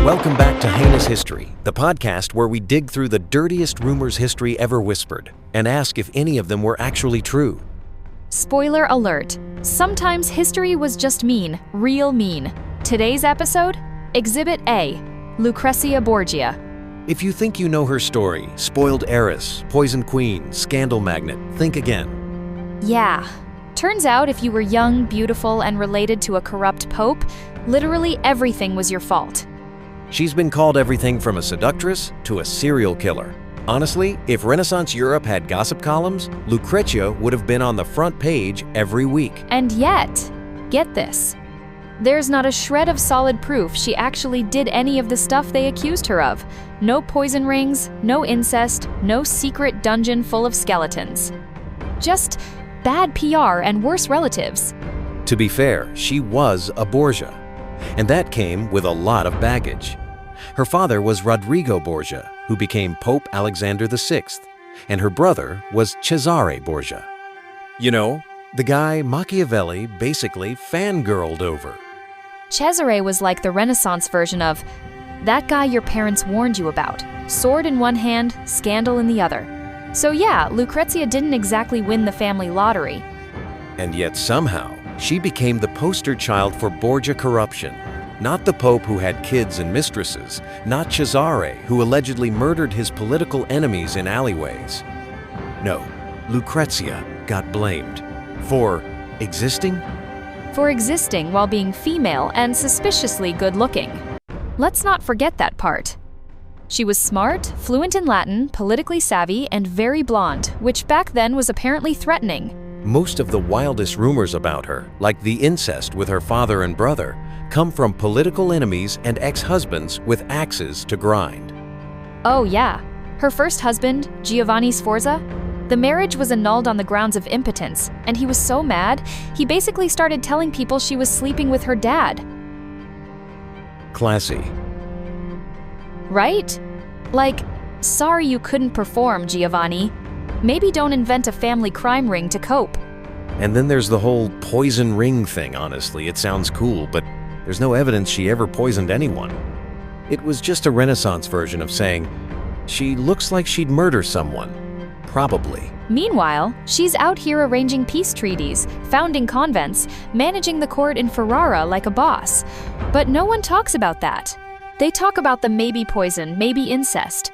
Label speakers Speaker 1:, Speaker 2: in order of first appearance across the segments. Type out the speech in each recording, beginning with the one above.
Speaker 1: Welcome back to Heinous History, the podcast where we dig through the dirtiest rumors history ever whispered and ask if any of them were actually true.
Speaker 2: Spoiler alert. Sometimes history was just mean, real mean. Today's episode? Exhibit A, Lucrezia Borgia.
Speaker 1: If you think you know her story, spoiled heiress, poison queen, scandal magnet, think again.
Speaker 2: Yeah. Turns out if you were young, beautiful, and related to a corrupt pope, literally everything was your fault.
Speaker 1: She's been called everything from a seductress to a serial killer. Honestly, if Renaissance Europe had gossip columns, Lucrezia would have been on the front page every week.
Speaker 2: And yet, get this. There's not a shred of solid proof she actually did any of the stuff they accused her of. No poison rings, no incest, no secret dungeon full of skeletons. Just bad PR and worse relatives.
Speaker 1: To be fair, she was a Borgia, and that came with a lot of baggage. Her father was Rodrigo Borgia, who became Pope Alexander VI, and her brother was Cesare Borgia. You know, the guy Machiavelli basically fangirled over.
Speaker 2: Cesare was like the Renaissance version of that guy your parents warned you about. Sword in one hand, scandal in the other. So yeah, Lucrezia didn't exactly win the family lottery.
Speaker 1: And yet somehow, she became the poster child for Borgia corruption. Not the Pope who had kids and mistresses, not Cesare who allegedly murdered his political enemies in alleyways. No, Lucrezia got blamed. For existing?
Speaker 2: For existing while being female and suspiciously good-looking. Let's not forget that part. She was smart, fluent in Latin, politically savvy, and very blonde, which back then was apparently threatening.
Speaker 1: Most of the wildest rumors about her, like the incest with her father and brother, come from political enemies and ex-husbands with axes to grind.
Speaker 2: Oh yeah, her first husband, Giovanni Sforza, the marriage was annulled on the grounds of impotence, and he was so mad, he basically started telling people she was sleeping with her dad.
Speaker 1: Classy.
Speaker 2: Right? Like, sorry you couldn't perform, Giovanni. Maybe don't invent a family crime ring to cope.
Speaker 1: And then there's the whole poison ring thing, honestly. It sounds cool, but there's no evidence she ever poisoned anyone. It was just a Renaissance version of saying, she looks like she'd murder someone. Probably.
Speaker 2: Meanwhile, she's out here arranging peace treaties, founding convents, managing the court in Ferrara like a boss. But no one talks about that. They talk about the maybe poison, maybe incest.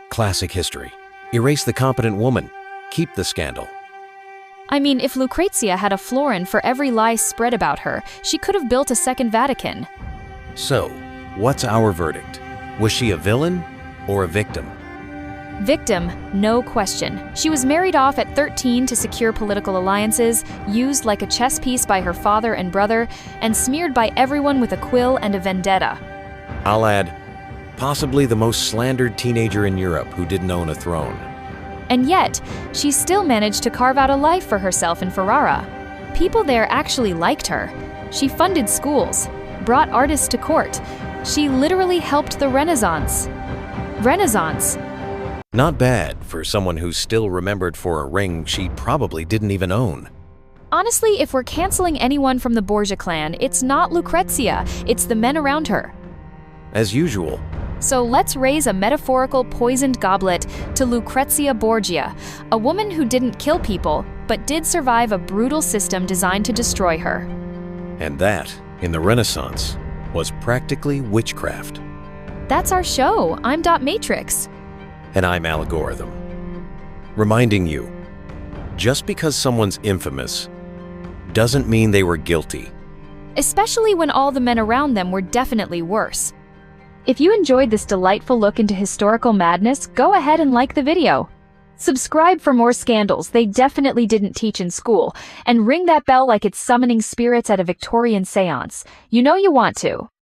Speaker 1: Classic history. Erase the competent woman. Keep the scandal.
Speaker 2: I mean, if Lucrezia had a florin for every lie spread about her, she could have built a second Vatican.
Speaker 1: So, what's our verdict? Was she a villain or a victim?
Speaker 2: Victim, no question. She was married off at 13 to secure political alliances, used like a chess piece by her father and brother, and smeared by everyone with a quill and a vendetta.
Speaker 1: I'll add, possibly the most slandered teenager in Europe who didn't own a throne.
Speaker 2: And yet, she still managed to carve out a life for herself in Ferrara. People there actually liked her. She funded schools, brought artists to court. She literally helped the Renaissance.
Speaker 1: Not bad for someone who's still remembered for a ring she probably didn't even own.
Speaker 2: Honestly, if we're canceling anyone from the Borgia clan, it's not Lucrezia, it's the men around her.
Speaker 1: As usual.
Speaker 2: So let's raise a metaphorical poisoned goblet to Lucrezia Borgia, a woman who didn't kill people, but did survive a brutal system designed to destroy her.
Speaker 1: And that, in the Renaissance, was practically witchcraft.
Speaker 2: That's our show. I'm Matrix.
Speaker 1: And I'm Algorithm. Reminding you, just because someone's infamous doesn't mean they were guilty.
Speaker 2: Especially when all the men around them were definitely worse. If you enjoyed this delightful look into historical madness, go ahead and like the video. Subscribe for more scandals they definitely didn't teach in school, and ring that bell like it's summoning spirits at a Victorian seance. You know you want to.